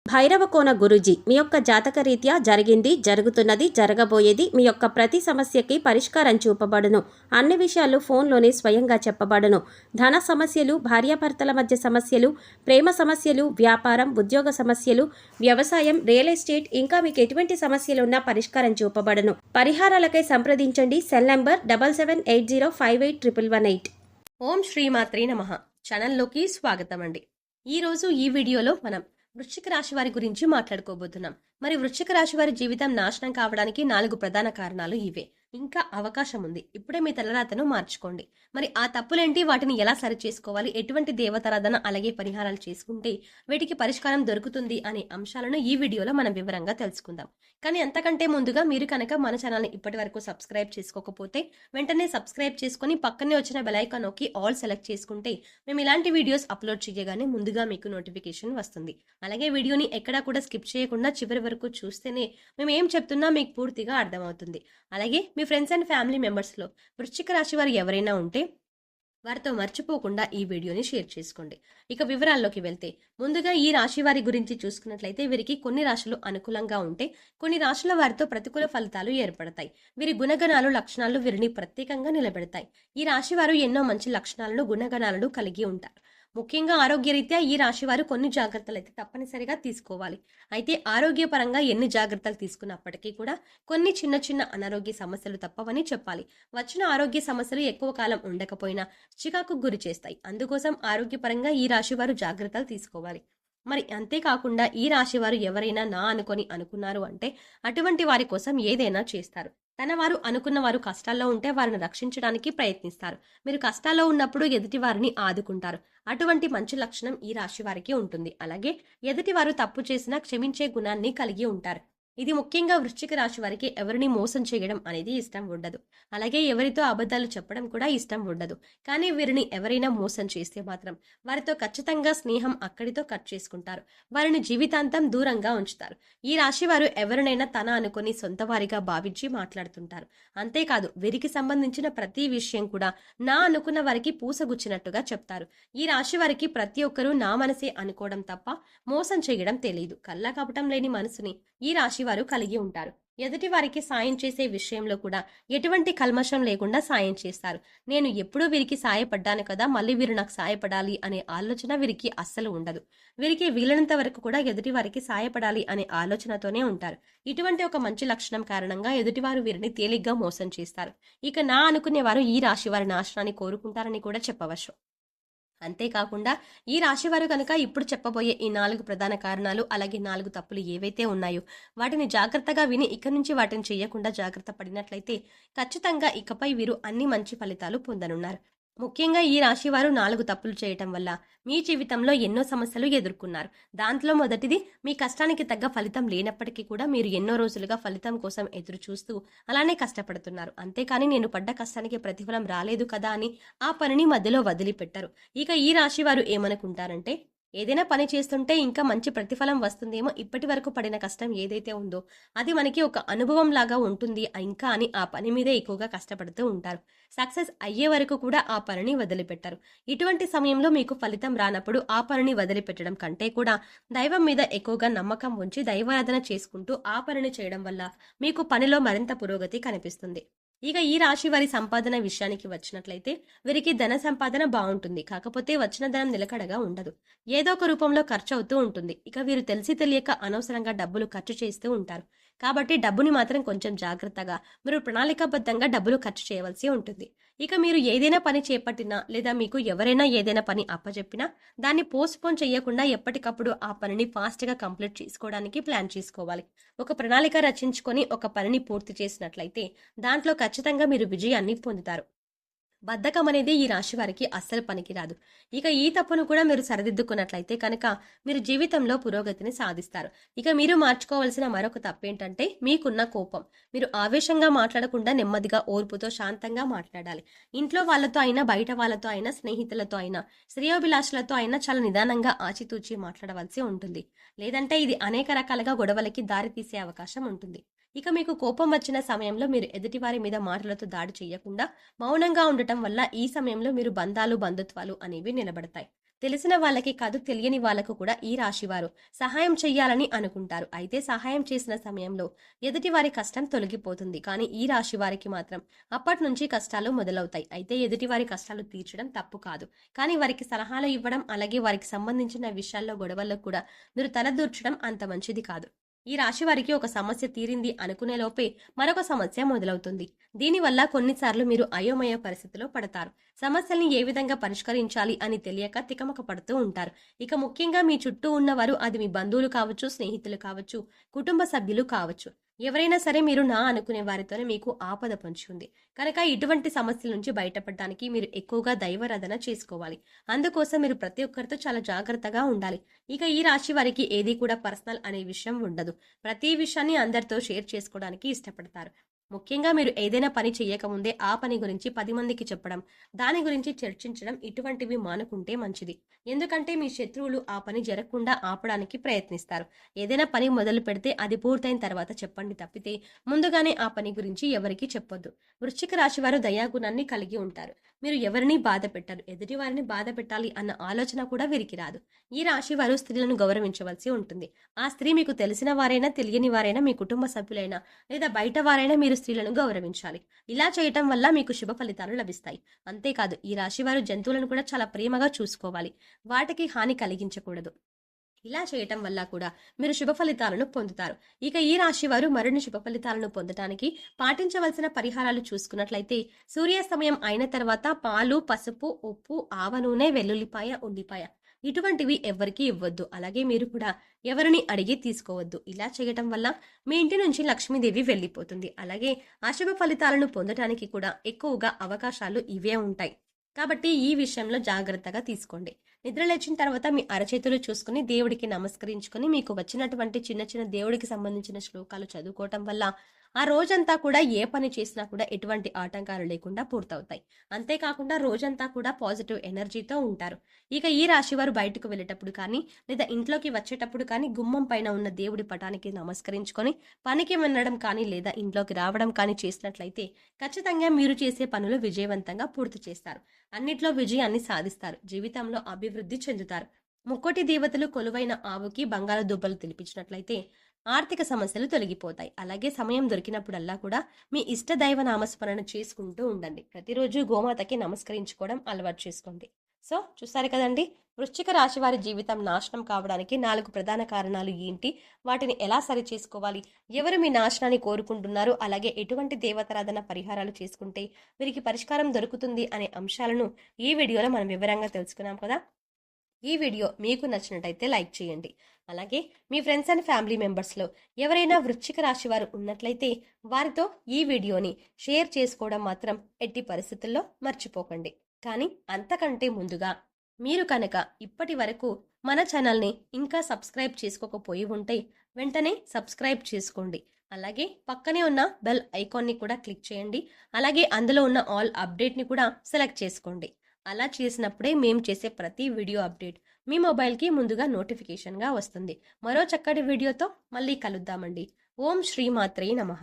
భైరవకోన గురూజీ మీ యొక్క జాతక రీత్యా జరిగింది, జరుగుతున్నది, జరగబోయేది మీ యొక్క ప్రతి సమస్యకి పరిష్కారం చూపబడును. అన్ని విషయాలు ఫోన్లోనే స్వయంగా చెప్పబడును. ధన సమస్యలు, భార్యాభర్తల మధ్య సమస్యలు, ప్రేమ సమస్యలు, వ్యాపారం, ఉద్యోగ సమస్యలు, వ్యవసాయం, రియల్ ఎస్టేట్, ఇంకా మీకు ఎటువంటి సమస్యలు ఉన్నా పరిష్కారం చూపబడును. పరిహారాలకై సంప్రదించండి. Cell number 7780581118. ఓం శ్రీమాత్రే నమః. ఛానల్లోకి స్వాగతం అండి. ఈరోజు ఈ వీడియోలో మనం వృశ్చిక రాశి వారి గురించి మాట్లాడుకోబోతున్నాం. మరి వృశ్చిక రాశి వారి జీవితం నాశనం కావడానికి 4 ప్రధాన కారణాలు ఇవే. ఇంకా అవకాశం ఉంది. ఇప్పుడే మీ తలరాతను మార్చుకోండి. మరి ఆ తప్పులేంటి, వాటిని ఎలా సరి చేసుకోవాలి, ఎటువంటి దేవతారాధన అలాగే పరిహారాలు చేసుకుంటే వీటికి పరిష్కారం దొరుకుతుంది అనే అంశాలను ఈ వీడియోలో మనం వివరంగా తెలుసుకుందాం. కానీ అంతకంటే ముందుగా మీరు కనుక మన ఛానల్ని ఇప్పటి వరకు సబ్స్క్రైబ్ చేసుకోకపోతే వెంటనే సబ్స్క్రైబ్ చేసుకుని పక్కనే వచ్చిన బెల్ ఐకాన్ నొక్కి ఆల్ సెలెక్ట్ చేసుకుంటే మేము ఇలాంటి వీడియోస్ అప్లోడ్ చేయగానే ముందుగా మీకు నోటిఫికేషన్ వస్తుంది. అలాగే వీడియోని ఎక్కడా కూడా స్కిప్ చేయకుండా చివరి వరకు చూస్తేనే మేము ఏం చెప్తున్నా మీకు పూర్తిగా అర్థమవుతుంది. అలాగే మీ ఫ్రెండ్స్ అండ్ ఫ్యామిలీ మెంబర్స్లో వృశ్చిక రాశి వారు ఎవరైనా ఉంటే వారితో మర్చిపోకుండా ఈ వీడియోని షేర్ చేసుకోండి. ఇక వివరాల్లోకి వెళ్తే ముందుగా ఈ రాశి వారి గురించి చూసుకున్నట్లయితే వీరికి కొన్ని రాశులు అనుకూలంగా ఉంటే కొన్ని రాశుల వారితో ప్రతికూల ఫలితాలు ఏర్పడతాయి. వీరి గుణగణాలు, లక్షణాలు వీరిని ప్రత్యేకంగా నిలబెడతాయి. ఈ రాశి వారు ఎన్నో మంచి లక్షణాలను, గుణగణాలను కలిగి ఉంటారు. ముఖ్యంగా ఆరోగ్యరీత్యా ఈ రాశి వారు కొన్ని జాగ్రత్తలు అయితే తప్పనిసరిగా తీసుకోవాలి. అయితే ఆరోగ్యపరంగా ఎన్ని జాగ్రత్తలు తీసుకున్నప్పటికీ కూడా కొన్ని చిన్న చిన్న అనారోగ్య సమస్యలు తప్పవని చెప్పాలి. వచ్చిన ఆరోగ్య సమస్యలు ఎక్కువ కాలం ఉండకపోయినా చికాకు గురి చేస్తాయి. అందుకోసం ఆరోగ్యపరంగా ఈ రాశి వారు జాగ్రత్తలు తీసుకోవాలి. మరి అంతేకాకుండా ఈ రాశి వారు ఎవరైనా నా అనుకున్నారు అంటే అటువంటి వారి కోసం ఏదైనా చేస్తారు. తన వారు అనుకున్న వారు కష్టాల్లో ఉంటే వారిని రక్షించడానికి ప్రయత్నిస్తారు. మీరు కష్టాల్లో ఉన్నప్పుడు ఎదుటి వారిని ఆదుకుంటారు. అటువంటి మంచి లక్షణం ఈ రాశి వారికి ఉంటుంది. అలాగే ఎదుటి వారు తప్పు చేసినా క్షమించే గుణాన్ని కలిగి ఉంటారు. ఇది ముఖ్యంగా వృశ్చిక రాశి వారికి ఎవరిని మోసం చేయడం అనేది ఇష్టం ఉండదు. అలాగే ఎవరితో అబద్ధాలు చెప్పడం కూడా ఇష్టం ఉండదు. కానీ వీరిని ఎవరైనా మోసం చేస్తే మాత్రం వారితో ఖచ్చితంగా స్నేహం అక్కడితో కట్ చేసుకుంటారు. వారిని జీవితాంతం దూరంగా ఉంచుతారు. ఈ రాశి వారు ఎవరినైనా తన అనుకుని సొంత వారిగా భావించి మాట్లాడుతుంటారు. అంతేకాదు వీరికి సంబంధించిన ప్రతి విషయం కూడా నా అనుకున్న వారికి పూసగుచ్చినట్టుగా చెప్తారు. ఈ రాశి వారికి ప్రతి ఒక్కరూ నా మనసే అనుకోవడం తప్ప మోసం చేయడం తెలియదు. కల్లా కపటం లేని మనసుని ఈ రాశి వారు కలిగి ఉంటారు. ఎదుటి వారికి సాయం చేసే విషయంలో కూడా ఎటువంటి కల్మషం లేకుండా సాయం చేస్తారు. నేను ఎప్పుడూ వీరికి సాయపడ్డాను కదా, మళ్ళీ వీరు నాకు సాయపడాలి అనే ఆలోచన వీరికి అస్సలు ఉండదు. వీరికి వీలైనంత వరకు కూడా ఎదుటి వారికి సాయపడాలి అనే ఆలోచనతోనే ఉంటారు. ఇటువంటి ఒక మంచి లక్షణం కారణంగా ఎదుటివారు వీరిని తేలిగ్గా మోసం చేస్తారు. ఇక నా అనుకునే వారు ఈ రాశి వారి నాశనాన్ని కోరుకుంటారని కూడా చెప్పవచ్చు. అంతేకాకుండా ఈ రాశివారు కనుక ఇప్పుడు చెప్పబోయే ఈ 4 ప్రధాన కారణాలు అలాగే 4 తప్పులు ఏవైతే ఉన్నాయో వాటిని జాగ్రత్తగా విని ఇక నుంచి వాటిని చేయకుండా జాగ్రత్త పడినట్లయితే ఖచ్చితంగా ఇకపై వీరు అన్ని మంచి ఫలితాలు పొందనున్నారు. ముఖ్యంగా ఈ రాశి వారు 4 తప్పులు చేయటం వల్ల మీ జీవితంలో ఎన్నో సమస్యలు ఎదుర్కొన్నారు. దాంట్లో మొదటిది, మీ కష్టానికి తగ్గ ఫలితం లేనప్పటికీ కూడా మీరు ఎన్నో రోజులుగా ఫలితం కోసం ఎదురు చూస్తూ అలానే కష్టపడుతున్నారు. అంతేకాని నేను పడ్డ కష్టానికి ప్రతిఫలం రాలేదు కదా అని ఆ పనిని మధ్యలో వదిలిపెట్టరు. ఇక ఈ రాశి వారు ఏమనుకుంటారంటే ఏదైనా పని చేస్తుంటే ఇంకా మంచి ప్రతిఫలం వస్తుందేమో, ఇప్పటి వరకు పడిన కష్టం ఏదైతే ఉందో అది మనకి ఒక అనుభవం లాగా ఉంటుంది ఇంకా అని ఆ పని మీదే ఎక్కువగా కష్టపడుతూ ఉంటారు. సక్సెస్ అయ్యే వరకు కూడా ఆ పనిని వదిలిపెట్టారు. ఇటువంటి సమయంలో మీకు ఫలితం రానప్పుడు ఆ పనిని వదిలిపెట్టడం కంటే కూడా దైవం మీద ఎక్కువగా నమ్మకం ఉంచి దైవారాధన చేసుకుంటూ ఆ పనిని చేయడం వల్ల మీకు పనిలో మరింత పురోగతి కనిపిస్తుంది. ఇక ఈ రాశి వారి సంపాదన విషయానికి వచ్చినట్లయితే వీరికి ధన సంపాదన బాగుంటుంది. కాకపోతే వచ్చిన ధనం నిలకడగా ఉండదు. ఏదో ఒక రూపంలో ఖర్చు అవుతూ ఉంటుంది. ఇక వీరు తెలిసి తెలియక అనవసరంగా డబ్బులు ఖర్చు చేస్తూ ఉంటారు. కాబట్టి డబ్బుని మాత్రం కొంచెం జాగ్రత్తగా మీరు ప్రణాళికాబద్ధంగా డబ్బులు ఖర్చు చేయవలసి ఉంటుంది. ఇక మీరు ఏదైనా పని చేపట్టినా లేదా మీకు ఎవరైనా ఏదైనా పని అప్పచెప్పినా దాన్ని పోస్ట్పోన్ చేయకుండా ఎప్పటికప్పుడు ఆ పనిని ఫాస్ట్గా కంప్లీట్ చేసుకోవడానికి ప్లాన్ చేసుకోవాలి. ఒక ప్రణాళిక రచించుకొని ఒక పనిని పూర్తి చేసినట్లయితే దాంట్లో ఖచ్చితంగా మీరు విజయాన్ని పొందుతారు. బద్ధకం అనేది ఈ రాశి వారికి అస్సలు పనికిరాదు. ఇక ఈ తప్పును కూడా మీరు సరిదిద్దుకున్నట్లయితే కనుక మీరు జీవితంలో పురోగతిని సాధిస్తారు. ఇక మీరు మార్చుకోవాల్సిన మరొక తప్పేంటంటే మీకున్న కోపం. మీరు ఆవేశంగా మాట్లాడకుండా నెమ్మదిగా, ఓర్పుతో, శాంతంగా మాట్లాడాలి. ఇంట్లో వాళ్ళతో అయినా, బయట వాళ్ళతో అయినా, స్నేహితులతో అయినా, శ్రేయోభిలాషులతో అయినా చాలా నిదానంగా ఆచితూచి మాట్లాడవలసి ఉంటుంది. లేదంటే ఇది అనేక రకాలుగా గొడవలకి దారి తీసే అవకాశం ఉంటుంది. ఇక మీకు కోపం వచ్చిన సమయంలో మీరు ఎదుటివారి మీద మాటలతో దాడి చేయకుండా మౌనంగా ఉండటం వల్ల ఈ సమయంలో మీరు బంధాలు, బంధుత్వాలు అనేవి నిలబడతాయి. తెలిసిన వాళ్ళకి కాదు, తెలియని వాళ్ళకు కూడా ఈ రాశివారు సహాయం చెయ్యాలని అనుకుంటారు. అయితే సహాయం చేసిన సమయంలో ఎదుటి వారి కష్టం తొలగిపోతుంది. కానీ ఈ రాశి వారికి మాత్రం అప్పటి నుంచి కష్టాలు మొదలవుతాయి. అయితే ఎదుటి వారి కష్టాలు తీర్చడం తప్పు కాదు. కానీ వారికి సలహాలు ఇవ్వడం, అలాగే వారికి సంబంధించిన విషయాల్లో గొడవల్లో కూడా మీరు తలదూర్చడం అంత మంచిది కాదు. ఈ రాశి వారికి ఒక సమస్య తీరింది అనుకునే లోపే మరొక సమస్య మొదలవుతుంది. దీనివల్ల కొన్నిసార్లు మీరు అయోమయ పరిస్థితిలో పడతారు. సమస్యల్ని ఏ విధంగా పరిష్కరించాలి అని తెలియక తికమక పడుతూ ఉంటారు. ఇక ముఖ్యంగా మీ చుట్టూ ఉన్నవారు, అది మీ బంధువులు కావచ్చు, స్నేహితులు కావచ్చు, కుటుంబ సభ్యులు కావచ్చు, ఎవరైనా సరే మీరు నా అనుకునే వారితోనే మీకు ఆపద పొంచి ఉంది. కనుక ఇటువంటి సమస్యల నుంచి బయటపడడానికి మీరు ఎక్కువగా దైవారాధన చేసుకోవాలి. అందుకోసం మీరు ప్రతి ఒక్కరితో చాలా జాగ్రత్తగా ఉండాలి. ఇక ఈ రాశి వారికి ఏది కూడా పర్సనల్ అనే విషయం ఉండదు. ప్రతి విషయాన్ని అందరితో షేర్ చేసుకోవడానికి ఇష్టపడతారు. ముఖ్యంగా మీరు ఏదైనా పని చేయకముందే ఆ పని గురించి 10 మందికి చెప్పడం, దాని గురించి చర్చించడం, ఇటువంటివి మానుకుంటే మంచిది. ఎందుకంటే మీ శత్రువులు ఆ పని జరగకుండా ఆపడానికి ప్రయత్నిస్తారు. ఏదైనా పని మొదలు పెడితే అది పూర్తయిన తర్వాత చెప్పండి తప్పితే ముందుగానే ఆ పని గురించి ఎవరికీ చెప్పొద్దు. వృశ్చిక రాశి వారు దయాగుణాన్ని కలిగి ఉంటారు. మీరు ఎవరిని బాధ పెట్టరు. ఎదుటి వారిని బాధ పెట్టాలి అన్న ఆలోచన కూడా వీరికి రాదు. ఈ రాశి వారు స్త్రీలను గౌరవించవలసి ఉంటుంది. ఆ స్త్రీ మీకు తెలిసిన వారైనా, తెలియని వారైనా, మీ కుటుంబ సభ్యులైనా లేదా బయట వారైనా మీరు స్త్రీలను గౌరవించాలి. ఇలా చేయటం వల్ల మీకు శుభ ఫలితాలు లభిస్తాయి. అంతేకాదు ఈ రాశి వారు జంతువులను కూడా చాలా ప్రేమగా చూసుకోవాలి. వాటికి హాని కలిగించకూడదు. ఇలా చేయటం వల్ల కూడా మీరు శుభ ఫలితాలను పొందుతారు. ఇక ఈ రాశి వారు మరిన్ని శుభ ఫలితాలను పొందడానికి పాటించవలసిన పరిహారాలు చూసుకున్నట్లయితే, సూర్యాస్తమయం అయిన తర్వాత పాలు, పసుపు, ఉప్పు, ఆవ నూనె, వెల్లుల్లిపాయ, ఉల్లిపాయ ఇటువంటివి ఎవరికీ ఇవ్వద్దు. అలాగే మీరు కూడా ఎవరిని అడిగి తీసుకోవద్దు. ఇలా చేయటం వల్ల మీ ఇంటి నుంచి లక్ష్మీదేవి వెళ్ళిపోతుంది. అలాగే అశుభ ఫలితాలను పొందడానికి కూడా ఎక్కువగా అవకాశాలు ఇవే ఉంటాయి. కాబట్టి ఈ విషయంలో జాగ్రత్తగా తీసుకోండి. నిద్ర లేచిన తర్వాత మీ అరచేతులు చూసుకుని దేవుడికి నమస్కరించుకుని మీకు వచ్చినటువంటి చిన్న చిన్న దేవుడికి సంబంధించిన శ్లోకాలు చదువుకోవటం వల్ల ఆ రోజంతా కూడా ఏ పని చేసినా కూడా ఎటువంటి ఆటంకాలు లేకుండా పూర్తవుతాయి. అంతేకాకుండా రోజంతా కూడా పాజిటివ్ ఎనర్జీతో ఉంటారు. ఇక ఈ రాశి వారు బయటకు వెళ్ళేటప్పుడు కానీ లేదా ఇంట్లోకి వచ్చేటప్పుడు కానీ గుమ్మం పైన ఉన్న దేవుడి పటానికి నమస్కరించుకొని పనికి వెళ్ళడం కానీ లేదా ఇంట్లోకి రావడం కానీ చేసినట్లయితే ఖచ్చితంగా మీరు చేసే పనులు విజయవంతంగా పూర్తి చేస్తారు. అన్నిట్లో విజయాన్ని సాధిస్తారు. జీవితంలో అభివృద్ధి చెందుతారు. ముక్కోటి దేవతలు కొలువైన ఆవుకి బంగారు దుబ్బలు తినిపించినట్లయితే ఆర్థిక సమస్యలు తొలగిపోతాయి. అలాగే సమయం దొరికినప్పుడల్లా కూడా మీ ఇష్ట దైవ నామస్మరణ చేసుకుంటూ ఉండండి. ప్రతిరోజు గోమాతకి నమస్కరించుకోవడం అలవాటు చేసుకోండి. సో చూసారు కదండి, వృశ్చిక రాశి వారి జీవితం నాశనం కావడానికి 4 ప్రధాన కారణాలు ఏంటి, వాటిని ఎలా సరి చేసుకోవాలి, ఎవరు మీ నాశనాన్ని కోరుకుంటున్నారు, అలాగే ఎటువంటి దేవతారాధన పరిహారాలు చేసుకుంటే వీరికి పరిష్కారం దొరుకుతుంది అనే అంశాలను ఈ వీడియోలో మనం వివరంగా తెలుసుకున్నాం కదా. ఈ వీడియో మీకు నచ్చినట్టయితే లైక్ చేయండి. అలాగే మీ ఫ్రెండ్స్ అండ్ ఫ్యామిలీ మెంబర్స్లో ఎవరైనా వృశ్చిక రాశి వారు ఉన్నట్లయితే వారితో ఈ వీడియోని షేర్ చేసుకోవడం మాత్రం ఎట్టి పరిస్థితుల్లో మర్చిపోకండి. కానీ అంతకంటే ముందుగా మీరు కనుక ఇప్పటి వరకు మన ఛానల్ని ఇంకా సబ్స్క్రైబ్ చేసుకోకపోయి ఉంటే వెంటనే సబ్స్క్రైబ్ చేసుకోండి. అలాగే పక్కనే ఉన్న బెల్ ఐకాన్ని కూడా క్లిక్ చేయండి. అలాగే అందులో ఉన్న ఆల్ అప్డేట్ని కూడా సెలెక్ట్ చేసుకోండి. అలా చేసినప్పుడే మేము చేసే ప్రతి వీడియో అప్డేట్ మీ మొబైల్కి ముందుగా నోటిఫికేషన్గా వస్తుంది. మరో చక్కటి వీడియోతో మళ్ళీ కలుద్దామండి. ఓం శ్రీమాత్రే నమః.